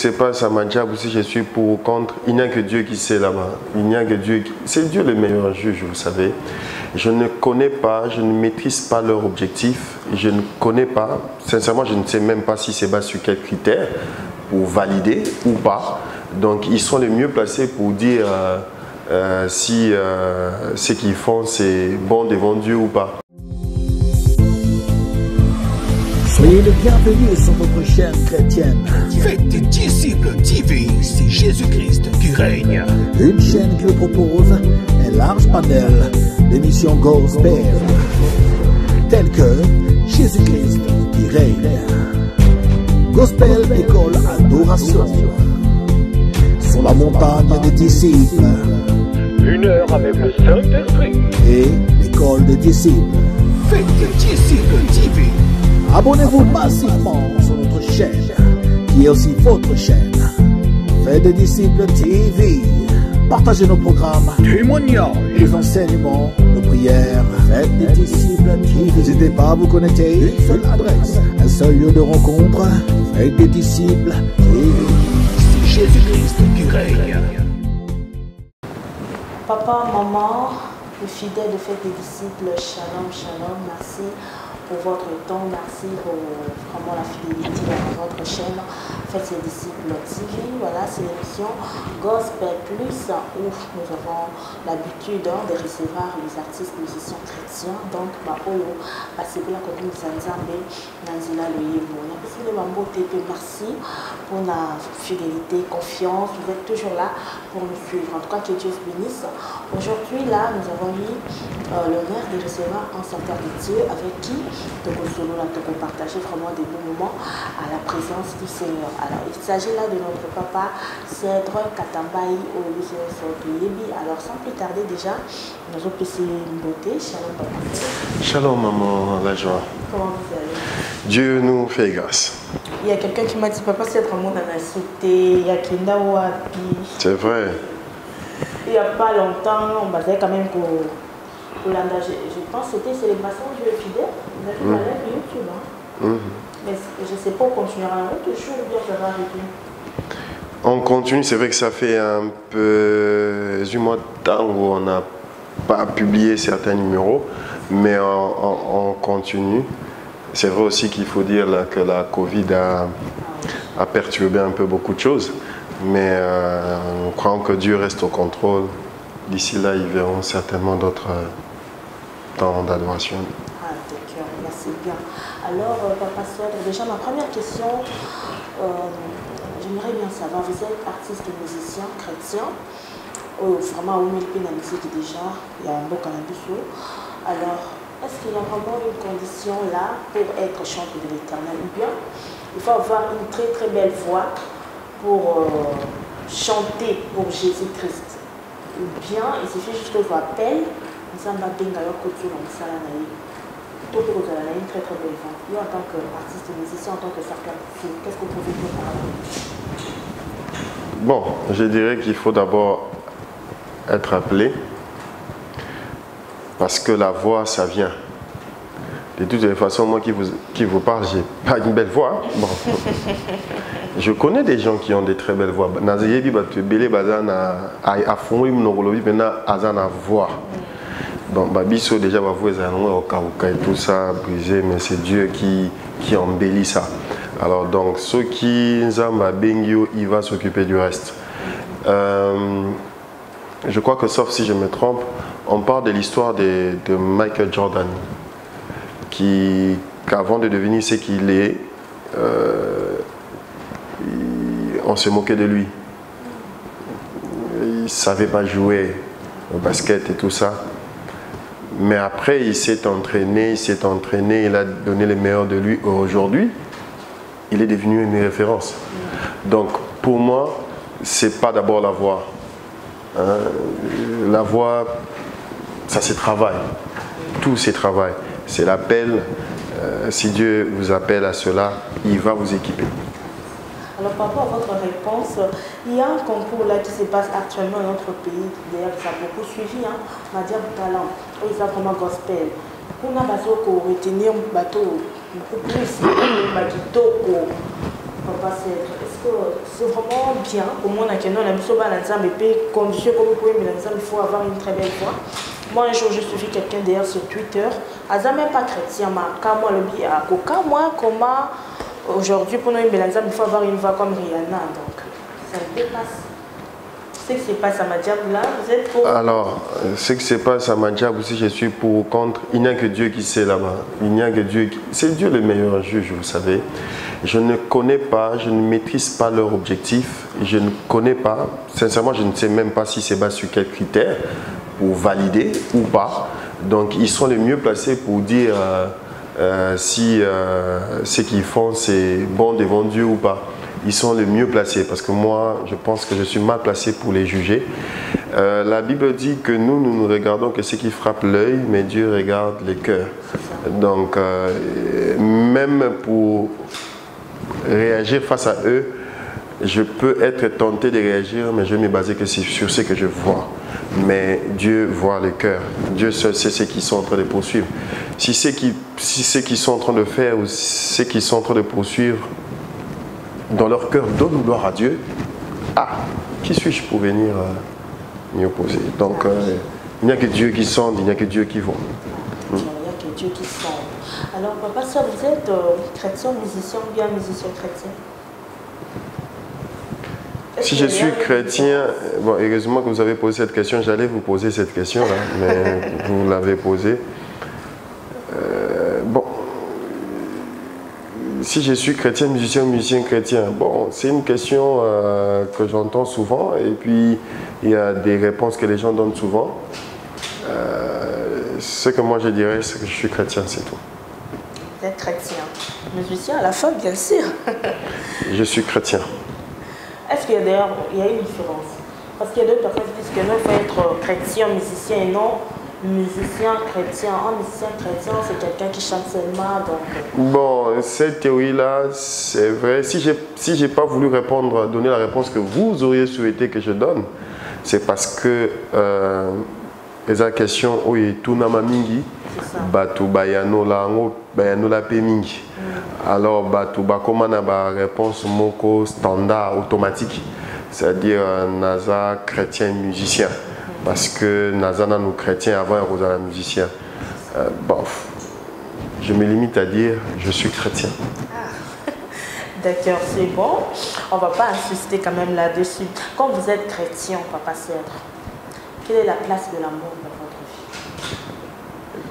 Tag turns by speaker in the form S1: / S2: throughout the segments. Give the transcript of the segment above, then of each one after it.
S1: C'est pas ça m'a ou si je suis pour ou contre, il n'y a que Dieu qui sait là-bas. Il n'y a que Dieu qui... C'est Dieu le meilleur juge, vous savez. Je ne connais pas, je ne maîtrise pas leur objectif. Je ne connais pas, sincèrement, je ne sais même pas si c'est basé sur quels critères pour valider ou pas. Donc, ils sont les mieux placés pour dire si ce qu'ils font, c'est bon devant Dieu ou pas.
S2: Soyez les bienvenus sur votre chaîne chrétienne.
S3: Faites des disciples TV, c'est Jésus-Christ qui règne.
S2: Une chaîne qui vous propose un large panel d'émissions gospel, telles que Jésus-Christ qui règne, Gospel École Adoration, sur la montagne des disciples,
S3: 1 heure avec le Saint-Esprit
S2: et l'école des disciples.
S3: Faites des disciples TV.
S2: Abonnez-vous massivement sur notre chaîne, qui est aussi votre chaîne. Faites des disciples TV. Partagez nos programmes,
S3: Témoignages,
S2: les enseignements, nos prières. Faites des disciples TV. N'hésitez pas à vous connecter. Une seule adresse, un seul lieu de rencontre. Faites des disciples TV.
S3: c'est Jésus-Christ qui règne.
S4: Papa, maman, les fidèles de Fête des disciples, shalom, shalom, merci pour votre temps, merci pour vraiment la fidélité à votre chaîne Faites des disciples TV. Voilà, c'est l'émission Gospel Plus où nous avons l'habitude de recevoir les artistes, musiciens chrétiens. Donc, c'est pour la commune de Zanzambe, Nanzila Loyebo. Merci pour la fidélité, confiance. Vous êtes toujours là pour nous suivre. En tout cas, que Dieu vous bénisse. Aujourd'hui, là, nous avons eu l'honneur de recevoir un serviteur de Dieu avec qui nous allons partager vraiment des bons moments à la présence du Seigneur. Alors, il s'agit là de notre papa Cèdre Katambaï au Yebi. Alors, sans plus tarder, déjà, nous allons passer une beauté. Shalom, papa.
S1: Shalom, maman, la joie.
S4: Comment vous allez?
S1: Dieu nous fait grâce.
S4: Il y a quelqu'un qui m'a dit, papa Cèdre, mon il y a Kenda Wapi.
S1: C'est vrai.
S4: Il n'y a pas longtemps, on basait quand même pour l'engagé. Je pense que c'était célébration Dieu fidèle. Vous avez parlé de YouTube. Mais je ne sais pas, on continuera toujours bien ça va arriver.
S1: On continue, c'est vrai que ça fait un peu du mois de temps où on n'a pas publié certains numéros, mais on continue. C'est vrai aussi qu'il faut dire là, que la Covid a perturbé un peu beaucoup de choses, mais nous croyons que Dieu reste au contrôle. D'ici là, ils verront certainement d'autres temps d'adoration.
S4: Ah, d'accord, merci bien. Alors, papa Cèdre, déjà ma première question, j'aimerais bien savoir, vous êtes artiste et musicien chrétien, vraiment au milieu de la musique déjà, il y a un beau cannabis. Alors, est-ce qu'il y a vraiment une condition là pour être chanteur de l'Éternel? Ou bien, il faut avoir une très très belle voix pour chanter pour Jésus-Christ? Ou bien, il suffit juste que je vous appelle, nous sommes à Bengayo Kotu, dans le Salanaï. Tout pour vous avez une très très belle voix. Et en tant qu'artiste et musicien, en tant que sarcasme, qu'est-ce que vous pouvez dire par rapport?
S1: Bon, je dirais qu'il faut d'abord être appelé, parce que la voix, ça vient. De toutes les façons, moi qui vous parle, j'ai pas une belle voix. Bon. Je connais des gens qui ont des très belles voix. Nazayebi Batubele Bazana a fond Mnogolobi maintenant Azana voix. Donc Babiso déjà va vous au Kauka et tout ça brisé, mais c'est Dieu qui embellit ça. Alors donc ceux qui Nzamba Bengio, il va s'occuper du reste. Je crois que sauf si je me trompe, on parle de l'histoire de Michael Jordan, qu'avant de devenir ce qu'il est, on se moquait de lui. Il ne savait pas jouer au basket et tout ça. Mais après, il s'est entraîné, il a donné le meilleur de lui. Aujourd'hui, il est devenu une référence. Donc, pour moi, ce n'est pas d'abord la voix. Hein. La voix, ça se travaille. Tout se travaille. C'est l'appel. Si Dieu vous appelle à cela, il va vous équiper.
S4: Alors, par rapport à votre réponse, il y a un concours là qui se passe actuellement dans notre pays. D'ailleurs, ça a beaucoup suivi, hein, Madia Talent. Ils ont vraiment gospel. On a besoin de retenir un bateau beaucoup plus, Papa, est-ce que c'est vraiment bien pour moi, il faut avoir une très belle voix. Moi, un jour, je suivi quelqu'un d'ailleurs sur Twitter. Azam même pas chrétien, mais quand moi, le bien à Coca, moi, comment aujourd'hui, pour nous, il faut avoir une voix comme Rihanna. Donc, ça me dépasse. Ce qui se passe à Madjab là, vous êtes pour...
S1: Alors, ce qui se passe à Madjab aussi, je suis pour ou contre. Il n'y a que Dieu qui sait là-bas. Il n'y a que Dieu qui... C'est Dieu le meilleur juge, vous savez. Je ne connais pas, je ne maîtrise pas leur objectif. Je ne connais pas, sincèrement, je ne sais même pas si c'est basé sur quels critères pour valider ou pas. Donc, ils sont les mieux placés pour dire si ce qu'ils font, c'est bon devant Dieu ou pas. Ils sont les mieux placés parce que moi, je pense que je suis mal placé pour les juger. La Bible dit que nous ne regardons que ce qui frappe l'œil, mais Dieu regarde les cœurs. Donc, même pour réagir face à eux, je peux être tenté de réagir, mais je vais me baser que sur ce que je vois. Mais Dieu voit le cœur. Dieu seul sait ce qu'ils sont en train de poursuivre. Si ce qu'ils sont en train de faire ou ce qu'ils sont en train de poursuivre dans leur cœur donne gloire à Dieu, qui suis-je pour venir m'y opposer? Donc, il n'y a que Dieu qui sonde, il n'y a que Dieu qui voit.
S4: Il n'y a que Dieu qui sonde. Alors, papa, ça, vous êtes chrétien, musicien ou bien musicien chrétien?
S1: Si je suis chrétien, bon, heureusement que vous avez posé cette question, j'allais vous poser cette question, mais vous l'avez posée. Bon, si je suis chrétien, musicien chrétien, bon, c'est une question que j'entends souvent et puis il y a des réponses que les gens donnent souvent. Ce que moi je dirais, c'est que je suis chrétien, c'est tout.
S4: Vous êtes chrétien. Musicien à la fin, bien sûr.
S1: Je suis chrétien.
S4: Est-ce qu'il y a d'ailleurs une différence? Parce qu'il y a d'autres personnes qui disent que non, il faut être chrétien, musicien et non musicien chrétien. Un musicien chrétien, c'est quelqu'un qui chante seulement. Donc...
S1: Bon, cette théorie-là, c'est vrai. Si j'ai pas voulu donner la réponse que vous auriez souhaité que je donne, c'est parce que la question est tout namamingi, batu bayano la pemingi. Alors batu bakomana ba réponse moko standard automatique, c'est-à-dire naza chrétien musicien. Parce que Nazana nous chrétiens avant Rosana musicien. Bon, je me limite à dire je suis chrétien.
S4: D'accord, c'est bon. On ne va pas insister quand même là-dessus. Quand vous êtes chrétien, Papa Cèdre, quelle est la place de l'amour dans votre vie?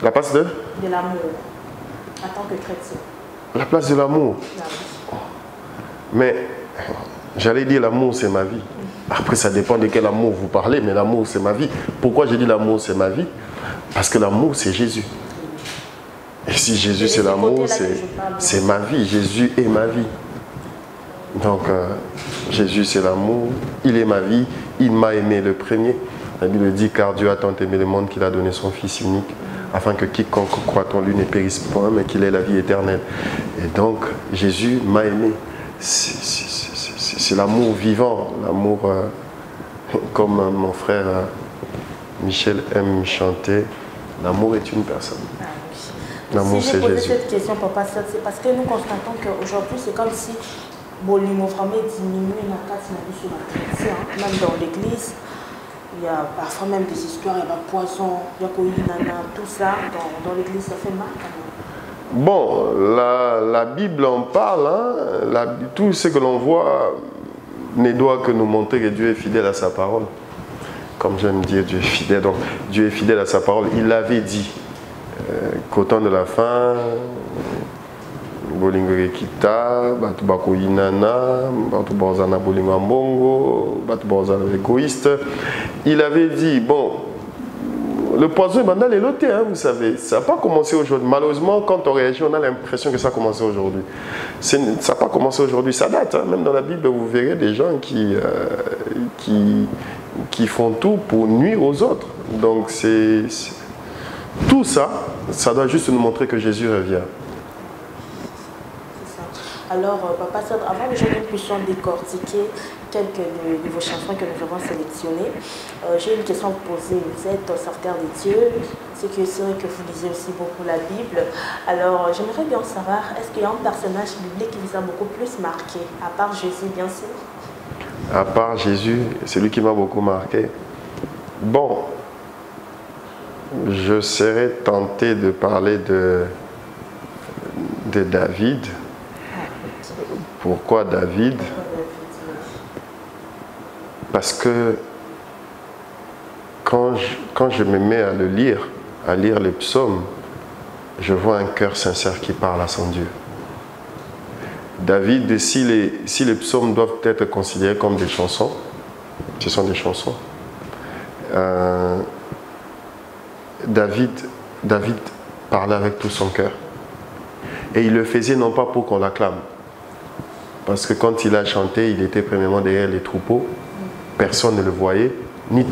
S1: La place de
S4: l'amour en tant que chrétien.
S1: La place de l'amour. Mais j'allais dire l'amour c'est ma vie. Après, ça dépend de quel amour vous parlez, mais l'amour, c'est ma vie. Pourquoi j'ai dit l'amour, c'est ma vie? Parce que l'amour, c'est Jésus. Et si Jésus, c'est l'amour, c'est ma vie. Jésus est ma vie. Donc, Jésus, c'est l'amour. Il est ma vie. Il m'a aimé le premier. La Bible dit, car Dieu a tant aimé le monde qu'il a donné son Fils unique, afin que quiconque croit en lui ne périsse point, mais qu'il ait la vie éternelle. Et donc, Jésus m'a aimé. C'est l'amour vivant, l'amour comme mon frère Michel aime chanter, l'amour est une personne. L'amour
S4: si
S1: c'est Jésus.
S4: Si j'ai posé cette question, Papa, c'est parce que nous constatons qu'aujourd'hui c'est comme si Bolimo vraiment diminue la casse sur la chrétien, même dans l'église. Il y a parfois même des histoires, il y a un poison, il y a Koïnana, tout ça, dans l'église ça fait mal quand même.
S1: Bon, la Bible en parle, tout ce que l'on voit ne doit que nous montrer que Dieu est fidèle à sa parole. Comme j'aime dire, Dieu est fidèle. Donc, Dieu est fidèle à sa parole. Il l'avait dit qu'au temps de la fin, Bolingore Kita, Batu Bako Inana, Batu Borzana Bolingambongo, Batu Borzana égoïste. Il avait dit, bon, le poison est banal et l'autre, vous savez, ça n'a pas commencé aujourd'hui. Malheureusement, quand on réagit, on a l'impression que ça a commencé aujourd'hui. Ça n'a pas commencé aujourd'hui, ça date. Même dans la Bible, vous verrez des gens qui font tout pour nuire aux autres. Donc, tout ça, ça doit juste nous montrer que Jésus revient.
S4: C'est ça. Alors, Papa Cèdre, avant que nous puissions décortiquer quelques de vos chansons que nous avons sélectionnées, j'ai une question à vous poser. Vous êtes serviteur de Dieu, c'est que c'est vrai que vous lisez aussi beaucoup la Bible. Alors, j'aimerais bien savoir, est-ce qu'il y a un personnage biblique qui vous a beaucoup plus marqué, à part Jésus, bien sûr?
S1: À part Jésus, c'est lui qui m'a beaucoup marqué. Bon, je serais tenté de parler de David. Pourquoi David? Parce que quand je me mets à le lire, à lire les psaumes, je vois un cœur sincère qui parle à son Dieu. David, si les psaumes doivent être considérés comme des chansons, ce sont des chansons. David parlait avec tout son cœur. Et il le faisait non pas pour qu'on l'acclame. Parce que quand il a chanté, il était premièrement derrière les troupeaux. Personne ne le voyait, ni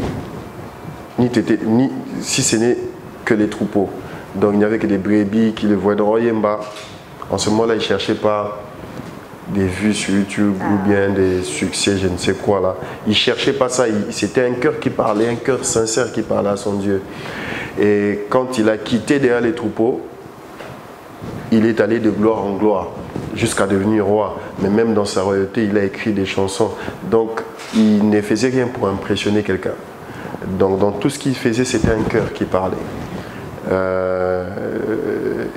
S1: si ce n'est que les troupeaux. Donc il n'y avait que des brebis qui le voyaient dans Royemba. En ce moment-là, il ne cherchait pas des vues sur YouTube ou bien des succès, je ne sais quoi là. Il ne cherchait pas ça. C'était un cœur qui parlait, un cœur sincère qui parlait à son Dieu. Et quand il a quitté derrière les troupeaux, il est allé de gloire en gloire jusqu'à devenir roi. Mais même dans sa royauté, il a écrit des chansons. Donc, il ne faisait rien pour impressionner quelqu'un. Donc, dans tout ce qu'il faisait, c'était un cœur qui parlait.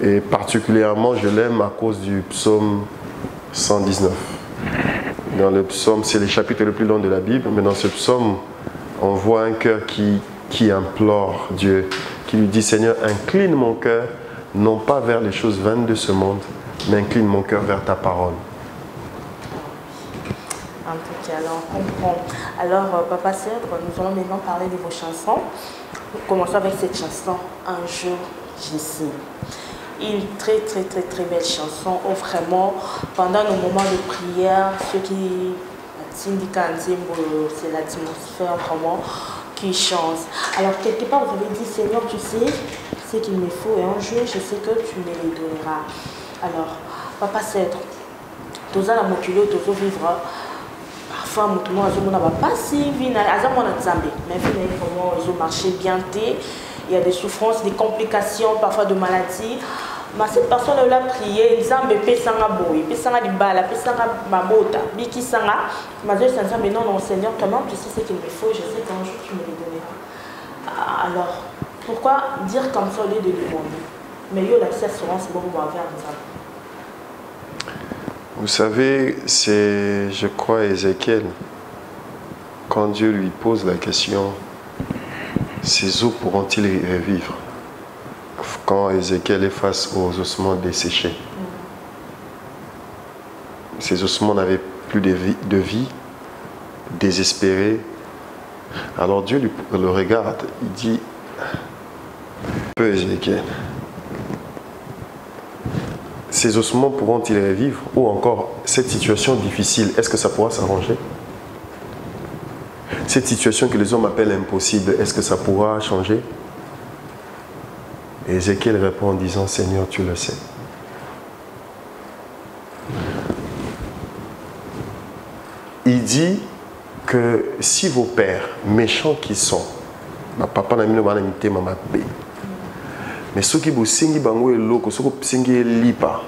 S1: Et particulièrement, je l'aime à cause du psaume 119. Dans le psaume, c'est le chapitre le plus long de la Bible, mais dans ce psaume, on voit un cœur qui implore Dieu, qui lui dit: Seigneur, incline mon cœur, non pas vers les choses vaines de ce monde, mais incline mon cœur vers ta parole.
S4: En tout cas, alors on comprend. Alors, Papa Cèdre, nous allons maintenant parler de vos chansons. Nous commençons avec cette chanson, Un jour, Jésus. Une très belle chanson où vraiment, pendant nos moments de prière, ceux qui c'est l'atmosphère vraiment qui change. Alors, quelque part, vous avez dit: Seigneur, tu sais ce qu'il me faut et un jour, je sais que tu me les donneras. Alors, Papa Cèdre, tous à la motulo, tous au vivre. Parfois, tout le monde n'a pas si vite, mais comment ils ont marché bien. Il y a des souffrances, des complications, parfois de maladies. Mais cette personne a prié, ils ont bébé sanga boy, bébé sanga di bala, bébé sanga mabota, biki sanga. Mais je non, non, Seigneur, toi-même, tu sais ce qu'il me faut, je sais qu'un jour tu me les donneras. Alors, pourquoi dire comme ça au lieu de demander? Mais il y a l'accès assurance, c'est beaucoup moins vers nous.
S1: Vous savez, c'est, je crois, Ézéchiel, quand Dieu lui pose la question, ces eaux pourront-ils revivre? Quand Ézéchiel est face aux ossements desséchés. Ces ossements n'avaient plus de vie, désespérés. Alors Dieu le regarde, il dit: peu Ézéchiel, ces ossements pourront-ils revivre? Ou encore, cette situation difficile, est-ce que ça pourra s'arranger? Cette situation que les hommes appellent impossible, est-ce que ça pourra changer? Et Ézéchiel répond en disant: Seigneur, tu le sais. Il dit que si vos pères, méchants qu'ils sont, ma papa n'a mis le mal à ma paix. Mais ceux qui vous singi bango et loko, ceux qui singi lipa,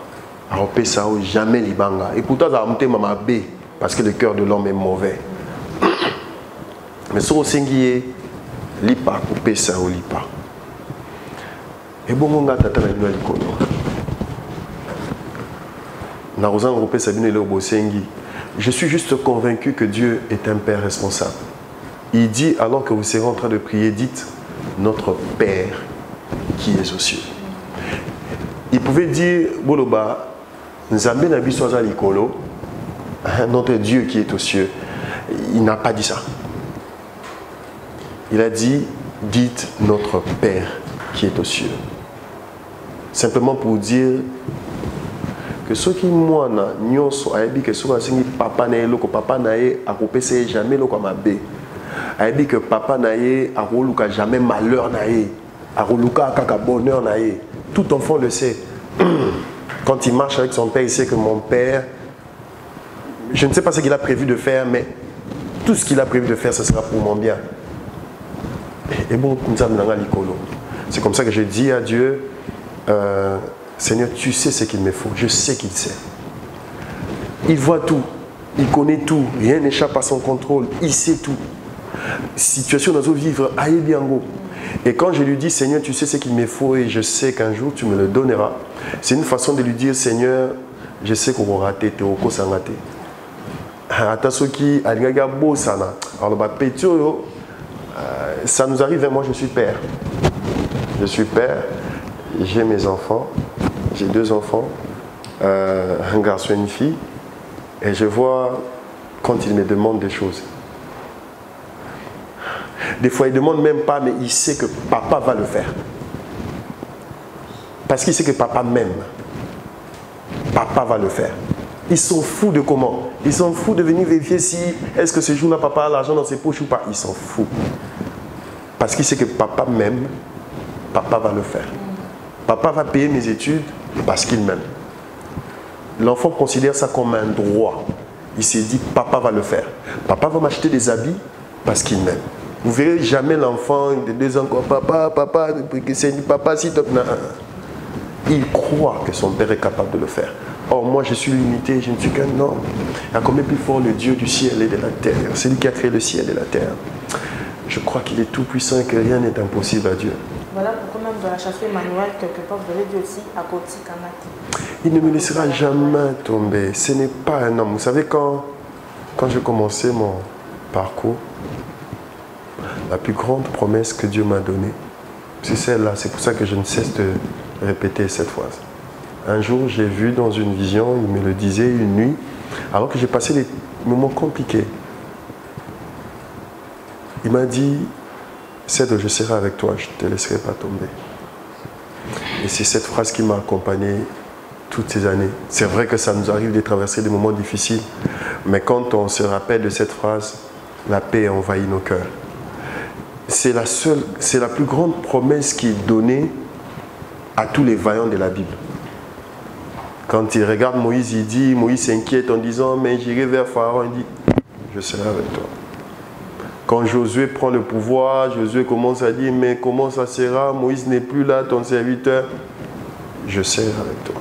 S1: alors ça jamais libanga. Et pourtant ça a monté ma paix parce que le cœur de l'homme est mauvais. Mais ceux qui singi lipa, couper ça au lipa. Et bon, on a tata na likono. Na rozan ropé sabine le bosengi. Je suis juste convaincu que Dieu est un Père responsable. Il dit, alors que vous serez en train de prier, dites: Notre Père qui est aux cieux. Il pouvait dire, Boloba, Nzambe na biso aza likolo, notre Dieu qui est aux cieux. Il n'a pas dit ça. Il a dit, dites notre Père qui est aux cieux. Simplement pour dire que ceux qui moana nyonso aibi que ceux qui papa na eloko papa na ye akopesa jamais loko mabe. Aibi que papa na ye akoluka jamais malheur na ye, akoluka kaka bonheur na ye. Tout enfant le sait. Quand il marche avec son père, il sait que mon père je ne sais pas ce qu'il a prévu de faire, mais tout ce qu'il a prévu de faire, ce sera pour mon bien. Et bon, c'est comme ça que je dis à Dieu, Seigneur, tu sais ce qu'il me faut. Je sais qu'il sait. Il voit tout. Il connaît tout. Rien n'échappe à son contrôle. Il sait tout. Situation dans nos vivre, aïe biango. Et quand je lui dis, Seigneur, tu sais ce qu'il me faut et je sais qu'un jour tu me le donneras, c'est une façon de lui dire, Seigneur, je sais qu'on va rater, tu vas rater. Ça nous arrive, moi je suis père. Je suis père, j'ai mes enfants, j'ai 2 enfants, un garçon et une fille, et je vois quand ils me demandent des choses. Des fois, il ne demande même pas, mais il sait que papa va le faire. Parce qu'il sait que papa m'aime. Papa va le faire. Ils s'en foutent de comment. Ils s'en foutent de venir vérifier si, est-ce que ce jour-là, papa a l'argent dans ses poches ou pas. Ils s'en foutent. Parce qu'il sait que papa m'aime, papa va le faire. Papa va payer mes études parce qu'il m'aime. L'enfant considère ça comme un droit. Il s'est dit, papa va le faire. Papa va m'acheter des habits parce qu'il m'aime. Vous verrez jamais l'enfant de 2 ans, papa, c'est papa, si top. Il croit que son père est capable de le faire. Or, moi, je suis limité, je ne suis qu'un homme. Il y a combien plus fort le Dieu du ciel et de la terre. C'est lui qui a créé le ciel et la terre. Je crois qu'il est tout puissant et que rien n'est impossible à Dieu.
S4: Voilà pourquoi même dans la chanson Emmanuel, quelque part, vous avez dit aussi à côté Kanaki.
S1: Il ne me laissera jamais tomber. Ce n'est pas un homme. Vous savez, quand j'ai commencé mon parcours, la plus grande promesse que Dieu m'a donnée, c'est celle-là. C'est pour ça que je ne cesse de répéter cette phrase. Un jour, j'ai vu dans une vision, il me le disait une nuit, alors que j'ai passé des moments compliqués. Il m'a dit, Cèdre, je serai avec toi, je ne te laisserai pas tomber. Et c'est cette phrase qui m'a accompagné toutes ces années. C'est vrai que ça nous arrive de traverser des moments difficiles, mais quand on se rappelle de cette phrase, la paix envahit nos cœurs. C'est la plus grande promesse qui est donnée à tous les vaillants de la Bible. Quand il regarde Moïse, il dit, Moïse s'inquiète en disant, mais j'irai vers Pharaon, il dit, je serai avec toi. Quand Josué prend le pouvoir, Josué commence à dire, mais comment ça sera? Moïse n'est plus là, ton serviteur, je serai avec toi.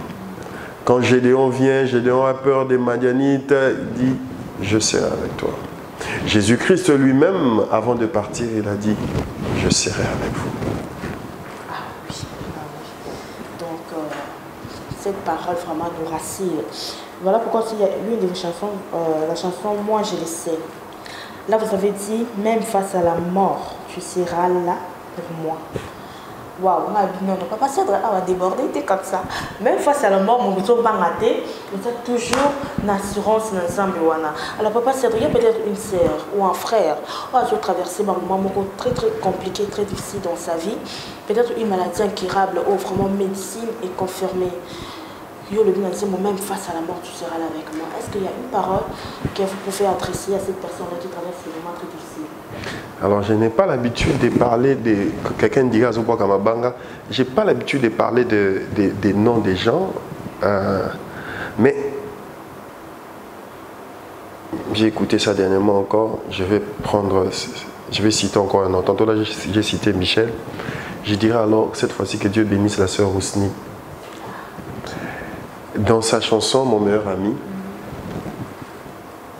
S1: Quand Gédéon vient, Gédéon a peur des Madianites, il dit, je serai avec toi. Jésus-Christ lui-même, avant de partir, il a dit, je serai avec vous.
S4: Ah oui, ah oui. Donc, cette parole vraiment nous rassure. Voilà pourquoi il y a l'une des chansons, la chanson « Moi je le sais ». Là, vous avez dit, même face à la mort, tu seras là pour moi. Waouh, non, papa Cèdre va déborder, t'es comme ça. Même face à la mort, mon bouton va rater, vous êtes toujours une assurance dans l'ensemble. Alors, papa Cèdre, il y a peut-être une sœur ou un frère qui a traversé un moment très compliqué, très difficile dans sa vie. Peut-être une maladie incurable ou vraiment médecine est confirmée. Même face à la mort, tu seras là avec moi. Est-ce qu'il y a une parole que vous pouvez adresser à cette personne-là qui traverse ces moments très difficiles?
S1: Alors, je n'ai pas l'habitude de parler de... Quelqu'un dira Zobo Kamabanga. Je n'ai pas l'habitude de parler des noms des gens. Mais j'ai écouté ça dernièrement encore. Je vais citer encore un nom. Tantôt là, j'ai cité Michel. Je dirais alors, cette fois-ci, que Dieu bénisse la sœur Ousni. Dans sa chanson, Mon meilleur ami,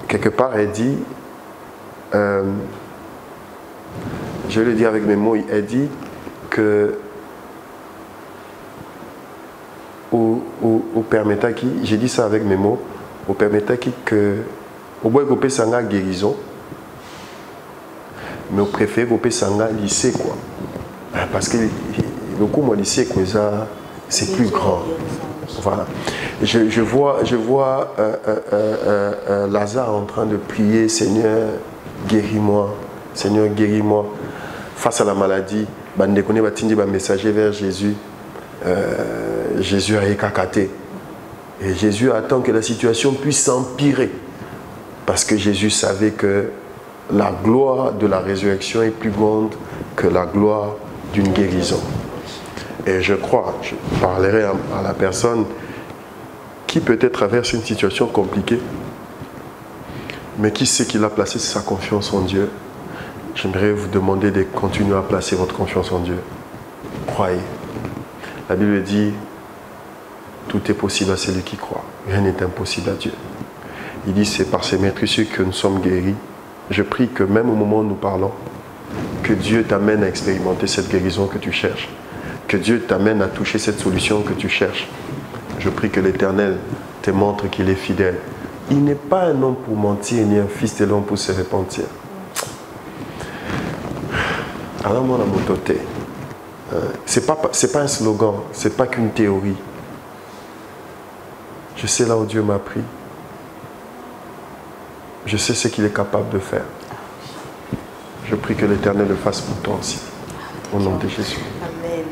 S1: quelque part, elle dit, je vais le dire avec mes mots, elle dit que au Père Metaki, j'ai dit ça avec mes mots, au Père Metaki que au bois gopé sanga guérison, mais au préfet gopé sanga lycée quoi, parce que le coup moi lycée quoi ça c'est plus grand. Voilà. Je vois Lazare en train de prier, Seigneur, guéris-moi, Seigneur, guéris-moi. Face à la maladie, Bandekone Batindi va messager vers Jésus. Jésus a écacaté. Et Jésus attend que la situation puisse s'empirer. Parce que Jésus savait que la gloire de la résurrection est plus grande que la gloire d'une guérison. Et je crois, je parlerai à la personne qui peut-être traverse une situation compliquée. Mais qui sait qu'il a placé sa confiance en Dieu? J'aimerais vous demander de continuer à placer votre confiance en Dieu. Croyez. La Bible dit, tout est possible à celui qui croit. Rien n'est impossible à Dieu. Il dit, c'est par ces meurtrissures que nous sommes guéris. Je prie que même au moment où nous parlons, que Dieu t'amène à expérimenter cette guérison que tu cherches. Que Dieu t'amène à toucher cette solution que tu cherches. Je prie que l'Éternel te montre qu'il est fidèle. Il n'est pas un homme pour mentir, ni un fils de l'homme pour se repentir. Alors moi, la mototé, c'est pas un slogan, c'est pas qu'une théorie. Je sais là où Dieu m'a pris. Je sais ce qu'il est capable de faire. Je prie que l'Éternel le fasse pour toi aussi. Au nom de Jésus.
S4: Amen.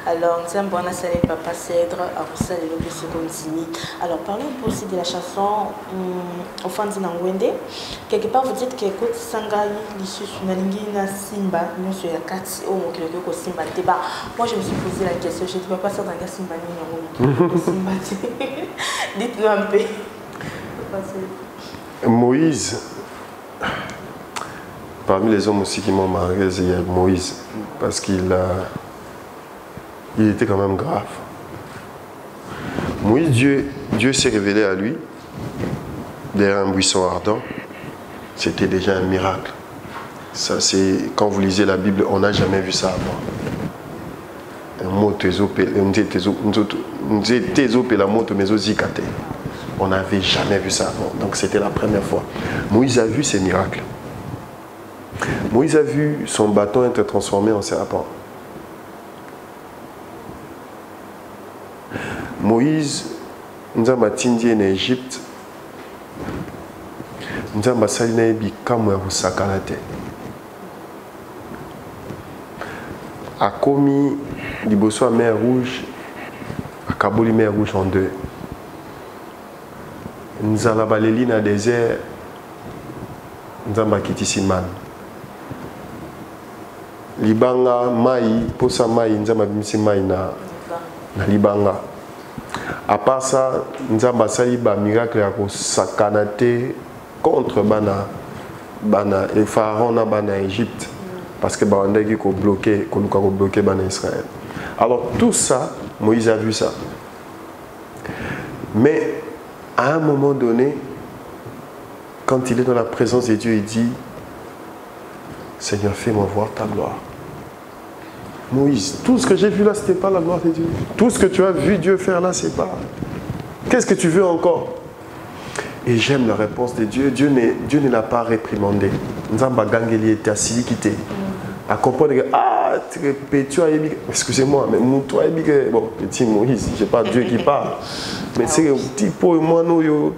S4: Alors, nous sommes bonnes à Papa Cèdre, à Roussel et le Secondsini. Alors, parlons aussi de la chanson Offense Nangwende. Quelque part, vous dites que écoute Sangai, l'issue Nalingi na Simba, nous sommes à 4 au Mokiloko Simba débat. Moi, je me suis posé la question. Je dis Papa Cèdre, Simba Simba. Dites-nous un peu.
S1: Moïse, parmi les hommes aussi qui m'ont marqué, il y a Moïse, parce qu'il était quand même grave. Moïse, Dieu s'est révélé à lui derrière un buisson ardent. C'était déjà un miracle. Ça, c'est quand vous lisez la Bible, on n'a jamais vu ça avant. On n'avait jamais vu ça avant. Donc c'était la première fois. Moïse a vu ces miracles. Moïse a vu son bâton être transformé en serpent. Moïse, nous avons attendu en Égypte. Nous avons salé comme un sakanate. A commis liboso à mer rouge, à Kaboli mer rouge en deux. Nous avons balayé dans le désert. Nous avons quitté Siman. Libanga mai, posa mai, nous avons mis mai na Libanga. À part ça, nous avons fait un miracle à sakanate contre bana et Pharaon na bana Égypte parce que bana qui ko bloqué bana Israël. Alors tout ça, Moïse a vu ça. Mais à un moment donné, quand il est dans la présence de Dieu, il dit, Seigneur, fais-moi voir ta gloire. Moïse, tout ce que j'ai vu là, ce n'était pas la gloire de Dieu. Tout ce que tu as vu Dieu faire là, c'est pas. Qu'est-ce que tu veux encore? Et j'aime la réponse de Dieu. Dieu ne l'a pas réprimandé. Nzamba Gangeli était assis quitté. À comprendre que, excusez-moi, mais toi, bon, petit Moïse, je n'ai pas Dieu qui parle. Mais c'est que petit peu moi, nous,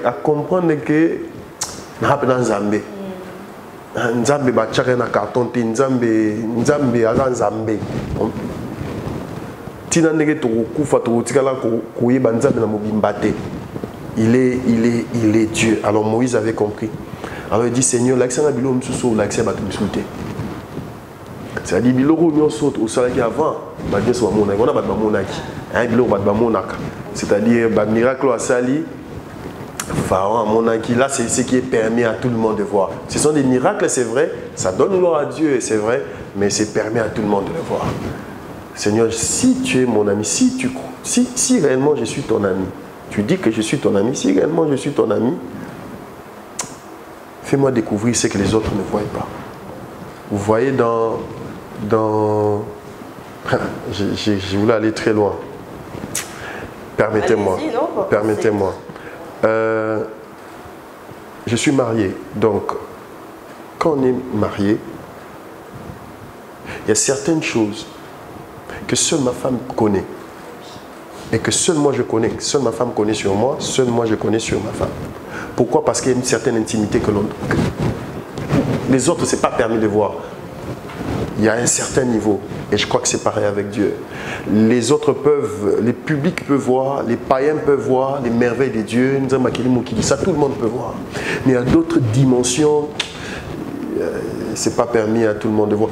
S1: à comprendre que, dans Zambé. Nzambe bachaka na carton te nzambe ala nzambe tina ndenge to kufa to tikala ko yeba nzambe na mobimba te. Il est Dieu. Alors Moïse avait compris. Alors il dit Seigneur l'accès na bilo msusu l'accès ba tumisuté. C'est-à-dire biloko nyonso au salaki avant ba nyoso ba monaki on a ba monaki hein biloko ba monaka. C'est-à-dire ba miracle à sali Pharaon, mon aki, là, c'est ce qui est permis à tout le monde de voir. Ce sont des miracles, c'est vrai, ça donne gloire à Dieu, c'est vrai, mais c'est permis à tout le monde de le voir. Seigneur, si tu es mon ami, si réellement je suis ton ami, tu dis que je suis ton ami, si réellement je suis ton ami, fais-moi découvrir ce que les autres ne voient pas. Vous voyez je voulais aller très loin. Permettez-moi. Permettez-moi. Je suis marié, donc quand on est marié, il y a certaines choses que seule ma femme connaît et que seule moi je connais, seule ma femme connaît sur moi, seule moi je connais sur ma femme. Pourquoi? Parce qu'il y a une certaine intimité que les autres, c'est pas permis de voir. Il y a un certain niveau. Et je crois que c'est pareil avec Dieu. Les autres peuvent, les publics peuvent voir, les païens peuvent voir les merveilles de Dieu. Ça, tout le monde peut voir. Mais il y a d'autres dimensions, c'est pas permis à tout le monde de voir.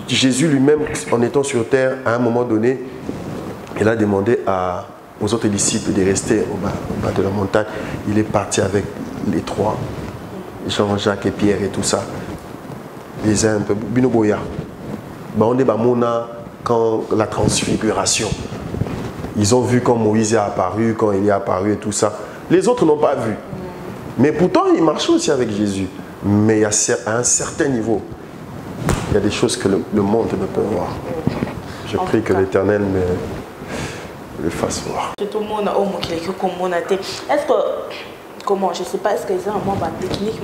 S1: Jésus lui-même, en étant sur terre, à un moment donné, il a demandé aux autres disciples de rester au bas de la montagne. Il est parti avec les trois. Jean-Jacques et Pierre et tout ça. Les uns un peu binoboya. On est bamona quand la transfiguration. Ils ont vu quand Moïse est apparu, quand il est apparu et tout ça. Les autres n'ont pas vu. Mais pourtant, ils marchaient aussi avec Jésus. Mais à un certain niveau, il y a des choses que le monde ne peut voir. Je prie que l'Éternel me le fasse voir.
S4: Tout le monde a est-ce que, comment, je ne sais pas, est-ce qu'il y a un moment technique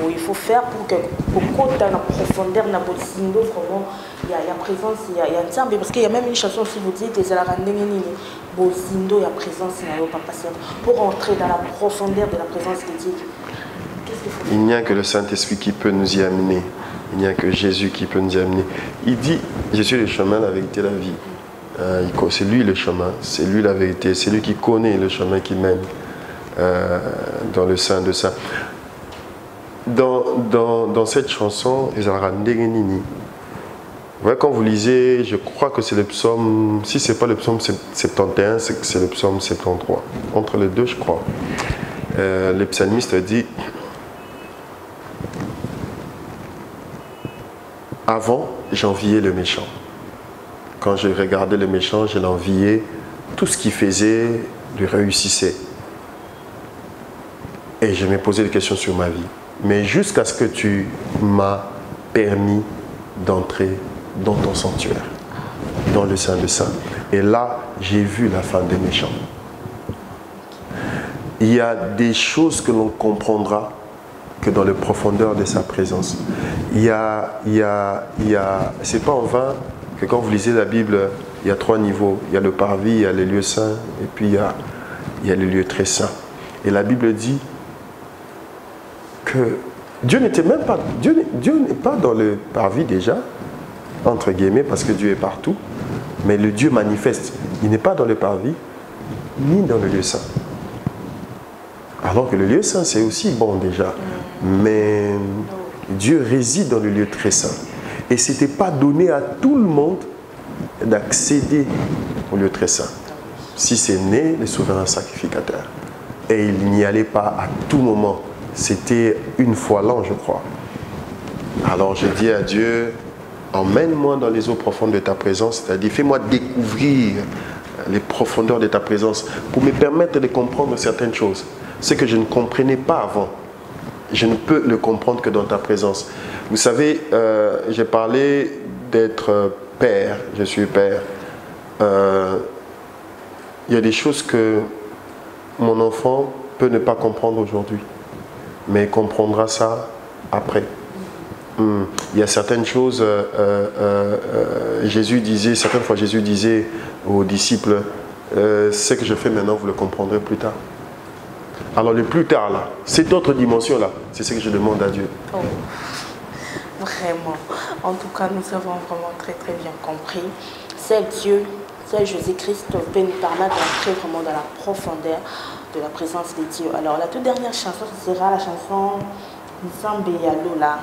S4: il faut faire pour que, dans la profondeur, dans votre signe, vraiment, il y a présence, il y a tiens, parce qu'il y a même une chanson, si vous dites, il y a présence, pour entrer dans la profondeur de la présence de Dieu.
S1: Il n'y a que le Saint-Esprit qui peut nous y amener. Il n'y a que Jésus qui peut nous y amener. Il dit, je suis le chemin, la vérité, la vie. C'est lui le chemin, c'est lui la vérité, c'est lui qui connaît le chemin qui mène dans le sein de ça. Dans cette chanson, quand vous lisez, je crois que c'est le psaume, si ce n'est pas le psaume 71, c'est le psaume 73. Entre les deux, je crois. Le psalmiste dit, avant, j'enviais le méchant. Quand je regardais le méchant, je l'enviais. Tout ce qu'il faisait, lui réussissait. Et je me posais des questions sur ma vie. Mais jusqu'à ce que tu m'as permis d'entrer dans ton sanctuaire, dans le sein de saints. Et là, j'ai vu la fin des méchants. Il y a des choses que l'on comprendra que dans les profondeurs de sa présence. C'est pas en vain que quand vous lisez la Bible, il y a 3 niveaux. Il y a le parvis, il y a les lieux saints, et puis il y a les lieux très saints. Et la Bible dit que Dieu n'était même pas, Dieu n'est pas dans le parvis déjà, entre guillemets, parce que Dieu est partout, mais le Dieu manifeste. Il n'est pas dans le parvis, ni dans le lieu saint. Alors que le lieu saint, c'est aussi bon déjà. Mais Dieu réside dans le lieu très saint. Et ce n'était pas donné à tout le monde d'accéder au lieu très saint. Si c'est né le souverain sacrificateur. Et il n'y allait pas à tout moment. C'était une fois l'an, je crois. Alors je dis à Dieu, emmène-moi dans les eaux profondes de ta présence, c'est-à-dire fais-moi découvrir les profondeurs de ta présence pour me permettre de comprendre certaines choses. Ce que je ne comprenais pas avant, je ne peux le comprendre que dans ta présence. Vous savez, j'ai parlé d'être père, je suis père. Il y a des choses que mon enfant peut ne pas comprendre aujourd'hui, mais il comprendra ça après. Il y a certaines choses, certaines fois Jésus disait aux disciples, ce que je fais maintenant, vous le comprendrez plus tard. Alors le plus tard, là, cette autre dimension-là, c'est ce que je demande à Dieu.
S4: Oh, vraiment. En tout cas, nous avons vraiment très très bien compris. C'est Dieu, c'est Jésus-Christ peut nous permettre d'entrer vraiment dans la profondeur de la présence de Dieu. Alors la toute dernière chanson, ce sera la chanson Nzambe ya Lola.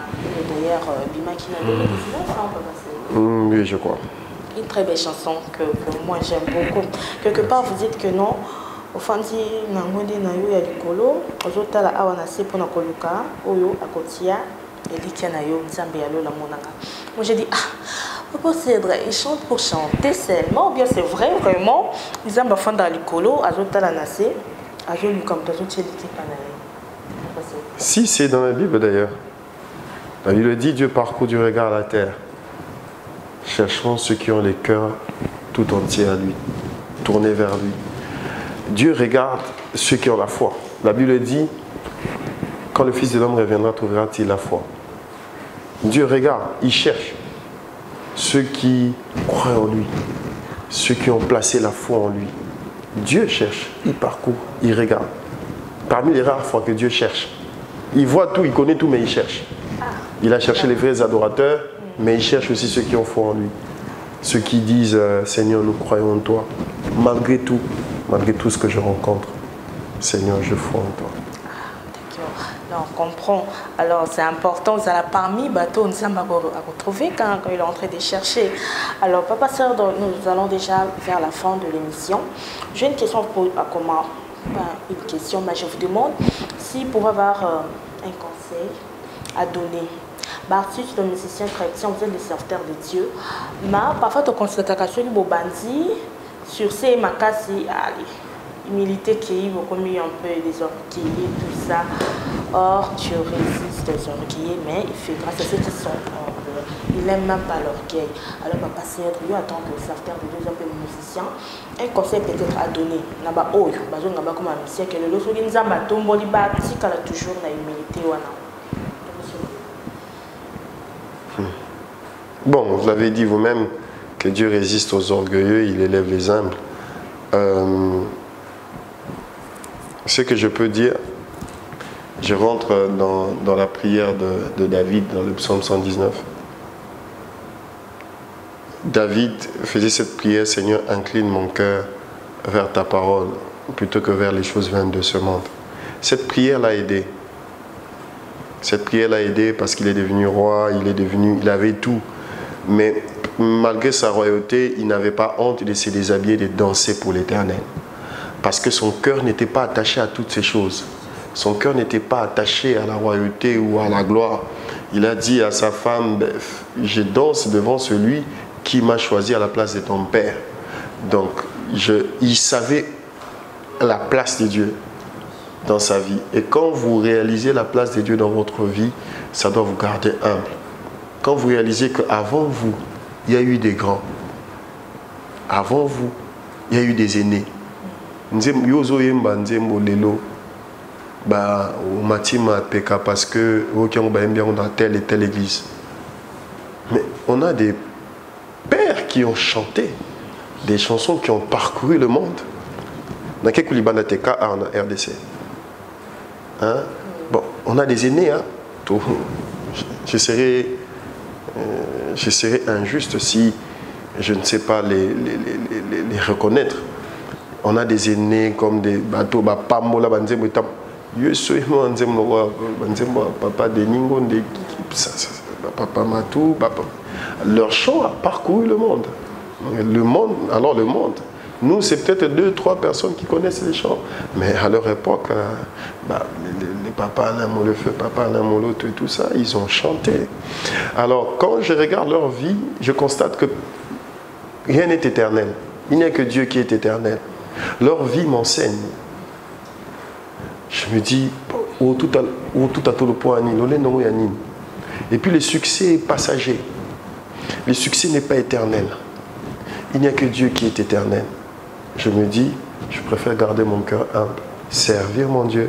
S4: D'ailleurs, Bima qui n'a pas dit
S1: oui, je crois.
S4: Une très belle chanson que moi j'aime beaucoup. Quelque part, vous dites que non. Ofandi na ngwende na yo ya likolo ozotala awa na se pona koluka oyo akotia elikia na yo Nzambe ya Lola monaka. Moi j'ai dit papa Cèdre il chante pour chanter seulement ou bien c'est vrai vraiment Nzambe fanda likolo azotala na se azoluka mto azotia elikia na yo.
S1: Si c'est dans la Bible d'ailleurs. La Bible dit Dieu parcourt du regard la terre. Cherchons ceux qui ont les cœurs tout entiers à lui, tournés vers lui. Dieu regarde ceux qui ont la foi. La Bible dit, quand le Fils de l'homme reviendra, trouvera-t-il la foi? Dieu regarde, il cherche ceux qui croient en lui, ceux qui ont placé la foi en lui. Dieu cherche, il parcourt, il regarde. Parmi les rares fois que Dieu cherche, il voit tout, il connaît tout, mais il cherche. Il a cherché les vrais adorateurs, mais il cherche aussi ceux qui ont foi en lui. Ceux qui disent, Seigneur, nous croyons en toi, malgré tout ce que je rencontre. Seigneur, je crois en toi.
S4: Là, on comprend. Alors, c'est important. Ça l'a parmi bateau, nous sommes à retrouver quand il est en train de chercher. Alors, Papa Sœur, nous allons déjà vers la fin de l'émission. J'ai une question pour comment. Une question, mais je vous demande si pour avoir un conseil à donner. Artiste, le musicien, chrétien, vous êtes des serviteurs de Dieu. Mais parfois, tu constates que les bandits, sur ces makasi, humilité qui est beaucoup mieux un peu des orgueillés, tout ça. Or, tu résistes aux orgueillés, mais il fait grâce à ceux qui sont humbles. Il n'aime même pas l'orgueil. Alors, papa, c'est être lui, en tant que serviteur de Dieu, un peu musicien, un conseil peut-être à donner. Là-bas, oh, comme un musicien, que le loso, il nous a matombo, il a toujours la humilité.
S1: Bon, vous l'avez dit vous-même que Dieu résiste aux orgueilleux, il élève les humbles. Ce que je peux dire, je rentre dans la prière de David, dans le psaume 119. David faisait cette prière, Seigneur, incline mon cœur vers ta parole, plutôt que vers les choses vaines de ce monde. Cette prière l'a aidé. Cette prière l'a aidé parce qu'il est devenu roi, il avait tout. Mais malgré sa royauté, il n'avait pas honte de se déshabiller, de danser pour l'Éternel. Parce que son cœur n'était pas attaché à toutes ces choses. Son cœur n'était pas attaché à la royauté ou à la gloire. Il a dit à sa femme, je danse devant celui qui m'a choisi à la place de ton père. Donc, il savait la place de Dieu dans sa vie. Et quand vous réalisez la place de Dieu dans votre vie, ça doit vous garder humble. Quand vous réalisez qu'avant vous, il y a eu des grands. Avant vous, il y a eu des aînés. Parce que on a telle et telle église. Mais on a des pères qui ont chanté des chansons qui ont parcouru le monde. Dans quel Kouliban TK en RDC. Hein? Bon, on a des aînés. Hein? Je serais injuste si je ne sais pas les reconnaître. On a des aînés comme des bateaux, papa Deningo, papa Matou, leur chant a parcouru le monde. Le monde. Nous, c'est peut-être 2-3 personnes qui connaissent les chants. Mais à leur époque, les papas Anamo, le feu papa Anamo, et tout ça, ils ont chanté. Alors, quand je regarde leur vie, je constate que rien n'est éternel. Il n'y a que Dieu qui est éternel. Leur vie m'enseigne. Je me dis, et puis le succès est passager. Le succès n'est pas éternel. Il n'y a que Dieu qui est éternel. Je me dis, je préfère garder mon cœur humble, servir mon Dieu,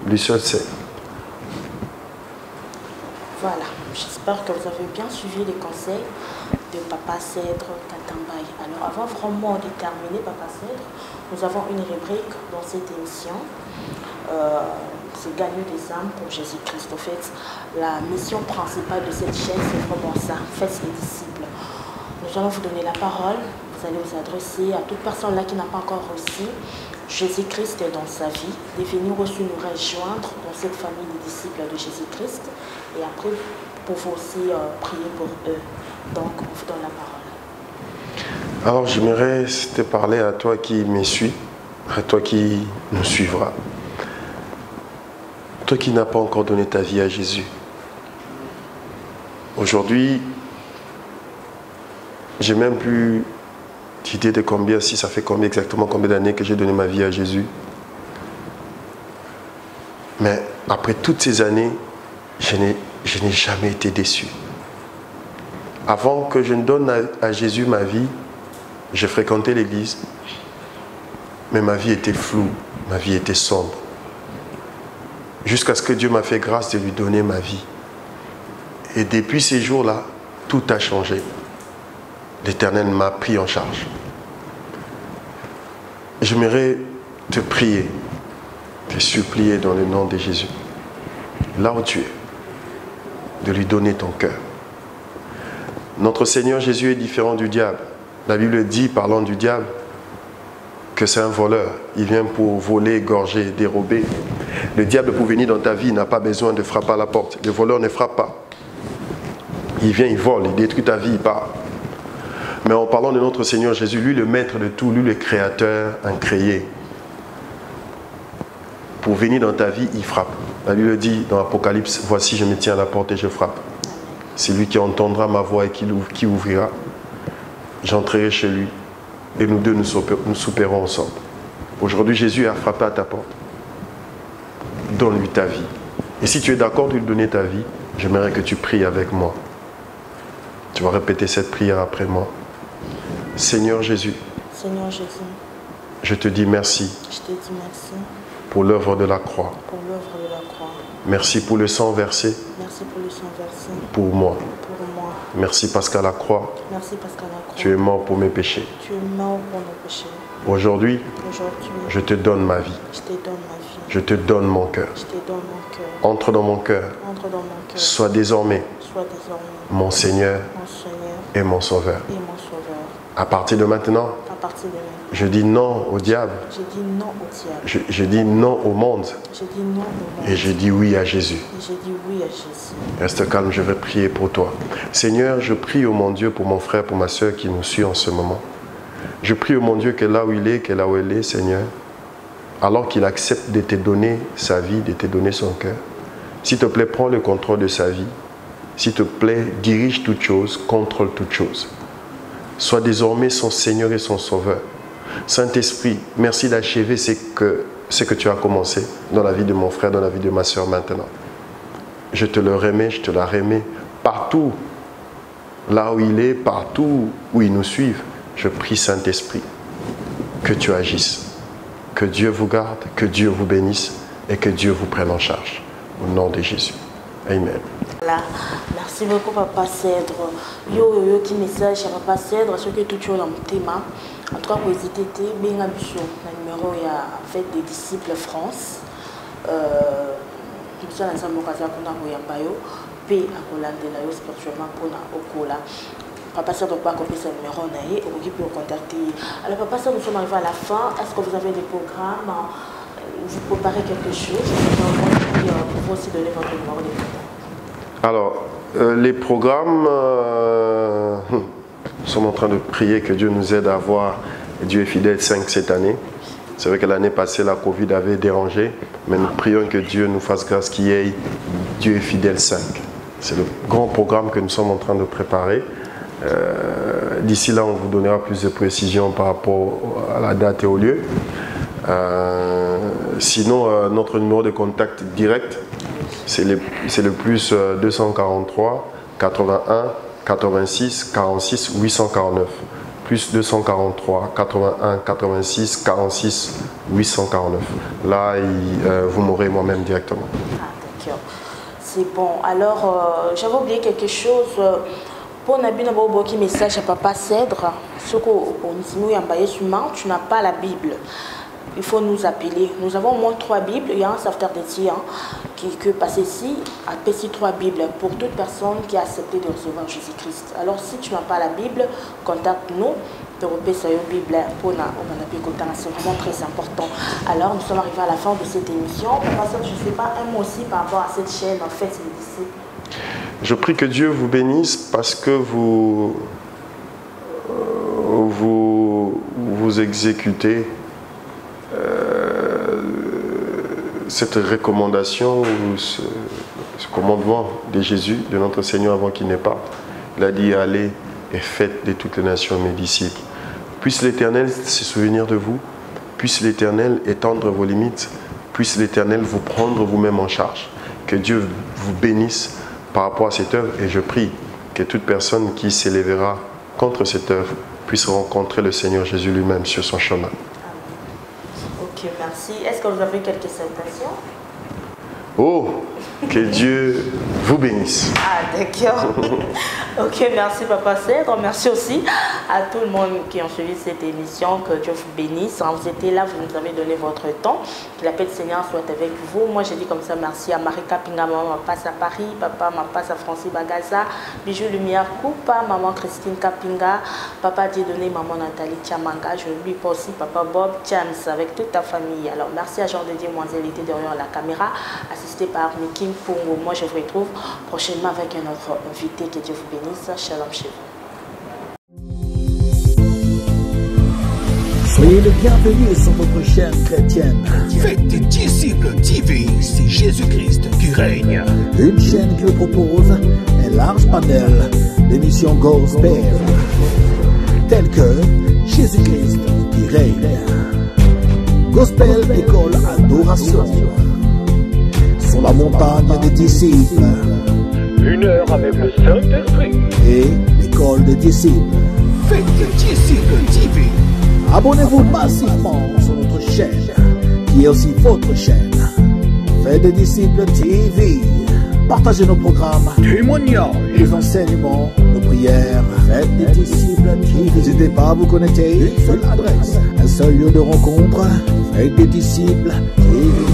S1: lui seul sait.
S4: Voilà, j'espère que vous avez bien suivi les conseils de Papa Cèdre Katambaye. Alors avant vraiment de terminer Papa Cèdre, nous avons une rubrique dans cette émission. C'est gagner des âmes pour Jésus-Christ. En fait, la mission principale de cette chaîne, c'est vraiment ça, faites les disciples. Nous allons vous donner la parole, vous allez vous adresser à toute personne là qui n'a pas encore reçu Jésus-Christ dans sa vie, de venir aussi nous rejoindre dans cette famille des disciples de Jésus-Christ et après pour vous aussi prier pour eux. Donc, on vous donne la parole.
S1: Alors, j'aimerais te parler à toi qui me suis, à toi qui nous suivras. Toi qui n'as pas encore donné ta vie à Jésus. Aujourd'hui, j'ai même plus d'idée de combien, si ça fait combien exactement, combien d'années que j'ai donné ma vie à Jésus. Mais après toutes ces années, je n'ai jamais été déçu. Avant que je ne donne à Jésus ma vie, j'ai fréquenté l'église, mais ma vie était floue, ma vie était sombre. Jusqu'à ce que Dieu m'a fait grâce de lui donner ma vie. Et depuis ces jours-là, tout a changé. L'Éternel m'a pris en charge. J'aimerais te prier, te supplier dans le nom de Jésus, là où tu es, de lui donner ton cœur. Notre Seigneur Jésus est différent du diable. La Bible dit, parlant du diable, que c'est un voleur. Il vient pour voler, égorger, dérober. Le diable, pour venir dans ta vie, n'a pas besoin de frapper à la porte. Le voleur ne frappe pas. Il vient, il vole, il détruit ta vie, il part. Mais en parlant de notre Seigneur Jésus, lui le maître de tout, lui le créateur incréé. Pour venir dans ta vie, il frappe. La Bible dit dans l'Apocalypse, voici je me tiens à la porte et je frappe. C'est lui qui entendra ma voix et qui ouvrira. J'entrerai chez lui et nous deux nous souperons ensemble. Aujourd'hui, Jésus a frappé à ta porte. Donne-lui ta vie. Et si tu es d'accord de lui donner ta vie, j'aimerais que tu pries avec moi. Tu vas répéter cette prière après moi. Seigneur Jésus,
S4: Seigneur Jésus,
S1: je te dis merci
S4: je te dis merci
S1: pour l'œuvre de la croix.
S4: pour l'œuvre de la croix.
S1: Merci pour le sang versé
S4: Merci pour le sang versé
S1: pour moi.
S4: pour moi.
S1: Merci parce qu'à la croix,
S4: Merci parce qu'à la croix,
S1: tu es mort pour mes péchés.
S4: tu es mort pour nos péchés.
S1: Aujourd'hui,
S4: Aujourd'hui,
S1: je te donne ma vie.
S4: je te donne ma vie.
S1: Je te donne mon cœur.
S4: Je te donne mon cœur.
S1: Entre dans mon cœur.
S4: Entre dans mon cœur.
S1: Sois désormais
S4: Sois désormais
S1: mon Seigneur
S4: mon Seigneur
S1: et mon Sauveur.
S4: et mon Sauveur.
S1: À partir de maintenant,
S4: À partir de maintenant,
S1: je dis non au diable.
S4: je dis non au diable.
S1: Je dis non au monde.
S4: Je dis non au monde.
S1: Et je dis oui à Jésus.
S4: Et je dis oui à Jésus.
S1: Reste calme, je vais prier pour toi. Seigneur, je prie, oh mon Dieu, pour mon frère, pour ma soeur qui nous suit en ce moment. Je prie, oh mon Dieu, que là où il est, que là où elle est, Seigneur, alors qu'il accepte de te donner sa vie, de te donner son cœur, s'il te plaît, prends le contrôle de sa vie. S'il te plaît, dirige toutes choses, contrôle toutes choses. Sois désormais son Seigneur et son Sauveur. Saint-Esprit, merci d'achever ce que tu as commencé dans la vie de mon frère, dans la vie de ma soeur maintenant. Je te le remets, je te la remets partout, là où il est, partout où il nous suit. Je prie, Saint-Esprit, que tu agisses, que Dieu vous garde, que Dieu vous bénisse et que Dieu vous prenne en charge. Au nom de Jésus. Amen.
S4: Voilà. Merci beaucoup, Papa Cèdre. Yo, qui message, Papa Cèdre, ce que tout le monde thème. En tout cas, pour hésiter, bien ambition. Le numéro, il y a fait des disciples France. Nous sommes ensemble au Casa pour nous Yambayo. Puis, à Hollande, spirituellement, pour nous Okola. Papa Cèdre ne peut pas copier ce numéro, on peut contacter. Alors, Papa Cèdre, nous sommes arrivés à la fin. Est-ce que vous avez des programmes? Vous préparez quelque chose? Pour vous aussi donner votre numéro de contact.
S1: Alors, les programmes, nous sommes en train de prier que Dieu nous aide à avoir Dieu est fidèle 5 cette année. C'est vrai que l'année passée, la Covid avait dérangé, mais nous prions que Dieu nous fasse grâce qu'il y ait Dieu est fidèle 5. C'est le grand programme que nous sommes en train de préparer. D'ici là, on vous donnera plus de précisions par rapport à la date et au lieu. Sinon, notre numéro de contact direct, c'est le plus 243 81 86 46 849. Plus 243 81 86 46 849. Là, vous m'aurez moi-même directement.
S4: Ah, d'accord. C'est bon. Alors, j'avais oublié quelque chose. Pour Nabina Bobo qui message à Papa Cèdre, ce qu'on tu n'as pas la Bible. Il faut nous appeler. Nous avons au moins 3 Bibles. Il y a un sauveteur de tir qui passe ici, a passé 3 Bibles pour toute personne qui a accepté de recevoir Jésus-Christ. Alors, si tu n'as pas la Bible, contacte-nous. C'est vraiment très important. Alors, nous sommes arrivés à la fin de cette émission. Je ne sais pas, un mot aussi par rapport à cette chaîne, en fait, c'est les disciples.
S1: Je prie que Dieu vous bénisse parce que vous exécutez cette recommandation ou ce commandement de Jésus, de notre Seigneur avant qu'il ne parte. Il a dit allez et faites de toutes les nations mes disciples. Puisse l'Éternel se souvenir de vous, puisse l'Éternel étendre vos limites, puisse l'Éternel vous prendre vous-même en charge. Que Dieu vous bénisse par rapport à cette œuvre et je prie que toute personne qui s'élèvera contre cette œuvre puisse rencontrer le Seigneur Jésus lui-même sur son chemin.
S4: Ok, merci. Est-ce que vous avez quelques salutations?
S1: Oh, que Dieu vous bénisse.
S4: Ah, d'accord. Ok, merci Papa Cèdre. Merci aussi à tout le monde qui a suivi cette émission. Que Dieu vous bénisse. Vous étiez là, vous nous avez donné votre temps. Que la paix du Seigneur soit avec vous. Moi, je dis comme ça merci à Marie Kapinga, maman passe à Paris, papa ma passe à Francis Bagaza, Bijou Lumière Coupa, maman Christine Kapinga, papa Dieudonné, maman Nathalie Tiamanga. Je lui pas aussi papa Bob James avec toute ta famille. Alors, merci à Jean de Dieu, il était derrière la caméra, assisté par Mikim Pongo. Moi, je vous retrouve prochainement avec un autre invité. Que Dieu vous bénisse. Shalom chez vous.
S2: Soyez les bienvenus sur votre chaîne chrétienne.
S3: Faites des disciples TV, c'est Jésus-Christ qui règne.
S2: Une chaîne qui vous propose un large panel d'émissions gospel, telles que Jésus-Christ qui règne, Gospel École Adoration, Sur la montagne des disciples,
S3: 1 heure avec le Saint-Esprit.
S2: et l'École des disciples.
S3: Faites des disciples TV.
S2: Abonnez-vous massivement sur notre chaîne, qui est aussi votre chaîne. Faites des disciples TV. Partagez nos programmes,
S3: Témoignage.
S2: les enseignements, nos prières. Faites des disciples TV. N'hésitez pas à vous connecter. Une seule adresse, un seul lieu de rencontre. Faites des disciples TV.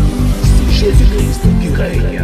S3: C'est Jésus-Christ qui règne.